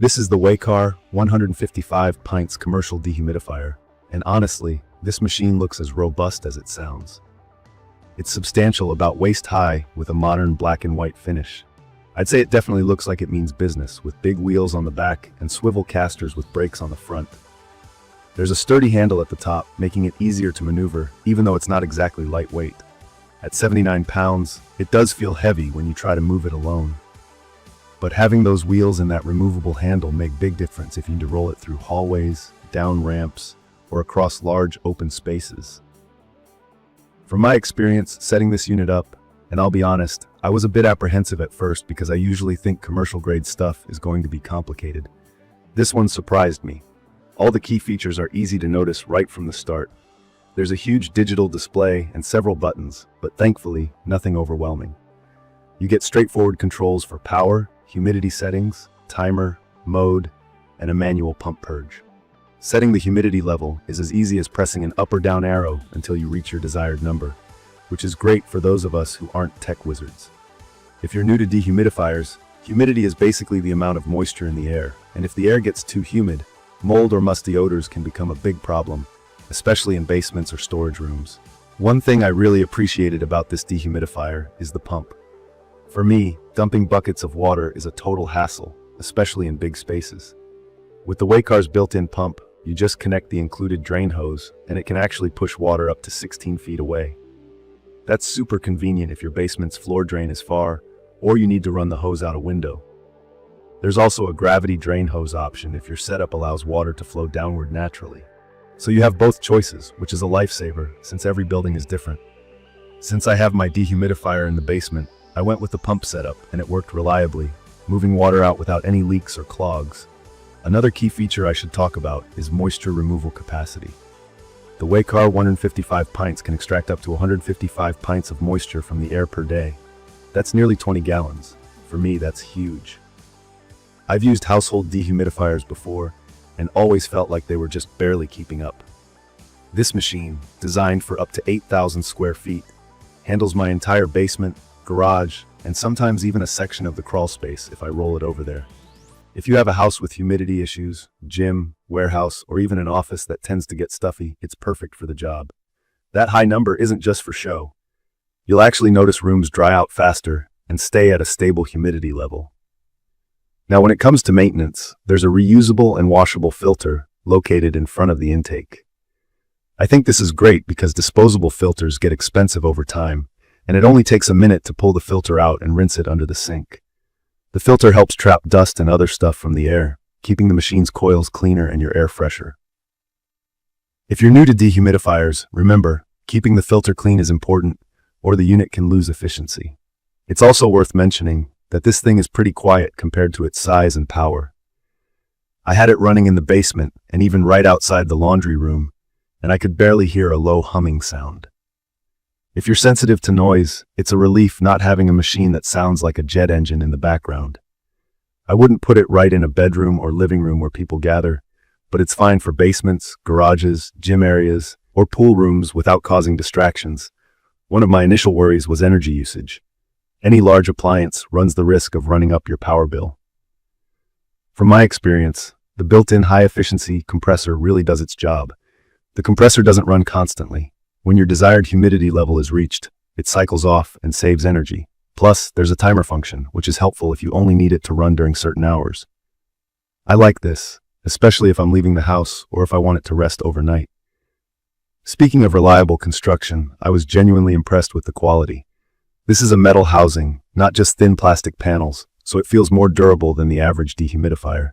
This is the Waykar 155 Pints Commercial Dehumidifier, and honestly, this machine looks as robust as it sounds. It's substantial, about waist high, with a modern black and white finish. I'd say it definitely looks like it means business, with big wheels on the back and swivel casters with brakes on the front. There's a sturdy handle at the top, making it easier to maneuver, even though it's not exactly lightweight. At 79 pounds, it does feel heavy when you try to move it alone. But having those wheels and that removable handle make big difference if you need to roll it through hallways, down ramps, or across large open spaces. From my experience setting this unit up, and I'll be honest, I was a bit apprehensive at first because I usually think commercial grade stuff is going to be complicated. This one surprised me. All the key features are easy to notice right from the start. There's a huge digital display and several buttons, but thankfully, nothing overwhelming. You get straightforward controls for power, humidity settings, timer, mode, and a manual pump purge. Setting the humidity level is as easy as pressing an up or down arrow until you reach your desired number, which is great for those of us who aren't tech wizards. If you're new to dehumidifiers, humidity is basically the amount of moisture in the air, and if the air gets too humid, mold or musty odors can become a big problem, especially in basements or storage rooms. One thing I really appreciated about this dehumidifier is the pump. For me, dumping buckets of water is a total hassle, especially in big spaces. With the Waykar's built-in pump, you just connect the included drain hose, and it can actually push water up to 16 feet away. That's super convenient if your basement's floor drain is far, or you need to run the hose out a window. There's also a gravity drain hose option if your setup allows water to flow downward naturally. So you have both choices, which is a lifesaver, since every building is different. Since I have my dehumidifier in the basement, I went with the pump setup, and it worked reliably, moving water out without any leaks or clogs. Another key feature I should talk about is moisture removal capacity. The Waykar 155 pints can extract up to 155 pints of moisture from the air per day. That's nearly 20 gallons. For me, that's huge. I've used household dehumidifiers before, and always felt like they were just barely keeping up. This machine, designed for up to 8,000 square feet, handles my entire basement, garage, and sometimes even a section of the crawl space if I roll it over there. If you have a house with humidity issues, gym, warehouse, or even an office that tends to get stuffy, it's perfect for the job. That high number isn't just for show. You'll actually notice rooms dry out faster and stay at a stable humidity level. Now, when it comes to maintenance, there's a reusable and washable filter located in front of the intake. I think this is great because disposable filters get expensive over time, and it only takes a minute to pull the filter out and rinse it under the sink. The filter helps trap dust and other stuff from the air, keeping the machine's coils cleaner and your air fresher. If you're new to dehumidifiers, remember, keeping the filter clean is important, or the unit can lose efficiency. It's also worth mentioning that this thing is pretty quiet compared to its size and power. I had it running in the basement and even right outside the laundry room, and I could barely hear a low humming sound. If you're sensitive to noise, it's a relief not having a machine that sounds like a jet engine in the background. I wouldn't put it right in a bedroom or living room where people gather, but it's fine for basements, garages, gym areas, or pool rooms without causing distractions. One of my initial worries was energy usage. Any large appliance runs the risk of running up your power bill. From my experience, the built-in high-efficiency compressor really does its job. The compressor doesn't run constantly. When your desired humidity level is reached, it cycles off and saves energy. Plus, there's a timer function, which is helpful if you only need it to run during certain hours. I like this, especially if I'm leaving the house or if I want it to rest overnight. Speaking of reliable construction, I was genuinely impressed with the quality. This is a metal housing, not just thin plastic panels, so it feels more durable than the average dehumidifier.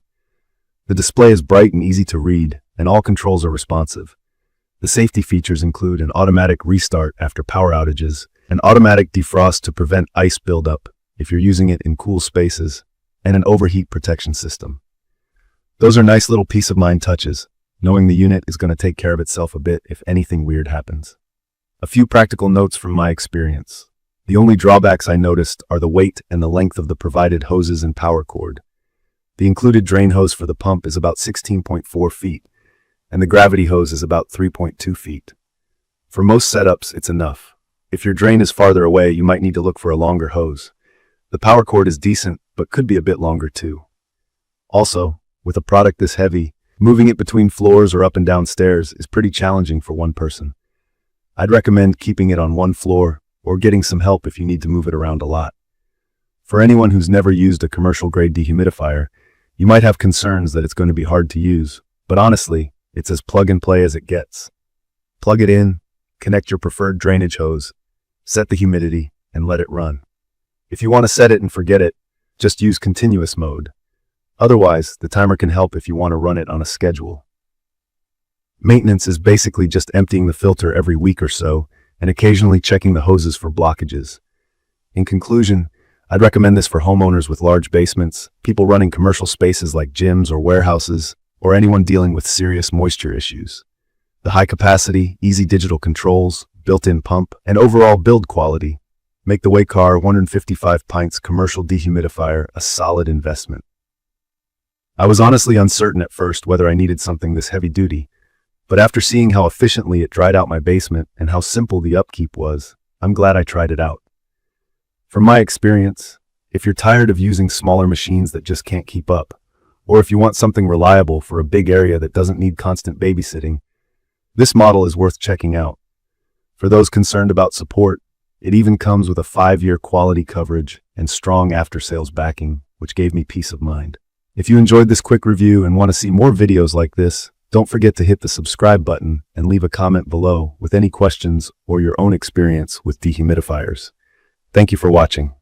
The display is bright and easy to read, and all controls are responsive. The safety features include an automatic restart after power outages, an automatic defrost to prevent ice buildup if you're using it in cool spaces, and an overheat protection system. Those are nice little peace of mind touches, knowing the unit is going to take care of itself a bit if anything weird happens. A few practical notes from my experience. The only drawbacks I noticed are the weight and the length of the provided hoses and power cord. The included drain hose for the pump is about 16.4 feet, and the gravity hose is about 3.2 feet. For most setups, it's enough. If your drain is farther away, you might need to look for a longer hose. The power cord is decent, but could be a bit longer too. Also, with a product this heavy, moving it between floors or up and down stairs is pretty challenging for one person. I'd recommend keeping it on one floor or getting some help if you need to move it around a lot. For anyone who's never used a commercial-grade dehumidifier, you might have concerns that it's going to be hard to use, but honestly, it's as plug-and-play as it gets. Plug it in, connect your preferred drainage hose, set the humidity, and let it run. If you want to set it and forget it, just use continuous mode. Otherwise, the timer can help if you want to run it on a schedule. Maintenance is basically just emptying the filter every week or so and occasionally checking the hoses for blockages. In conclusion, I'd recommend this for homeowners with large basements, people running commercial spaces like gyms or warehouses, or anyone dealing with serious moisture issues. The high capacity, easy digital controls, built-in pump, and overall build quality make the Waykar 155 Pints Commercial Dehumidifier a solid investment. I was honestly uncertain at first whether I needed something this heavy-duty, but after seeing how efficiently it dried out my basement and how simple the upkeep was, I'm glad I tried it out. From my experience, if you're tired of using smaller machines that just can't keep up, or if you want something reliable for a big area that doesn't need constant babysitting, this model is worth checking out. For those concerned about support, it even comes with a 5-year quality coverage and strong after-sales backing, which gave me peace of mind. If you enjoyed this quick review and want to see more videos like this, don't forget to hit the subscribe button and leave a comment below with any questions or your own experience with dehumidifiers. Thank you for watching.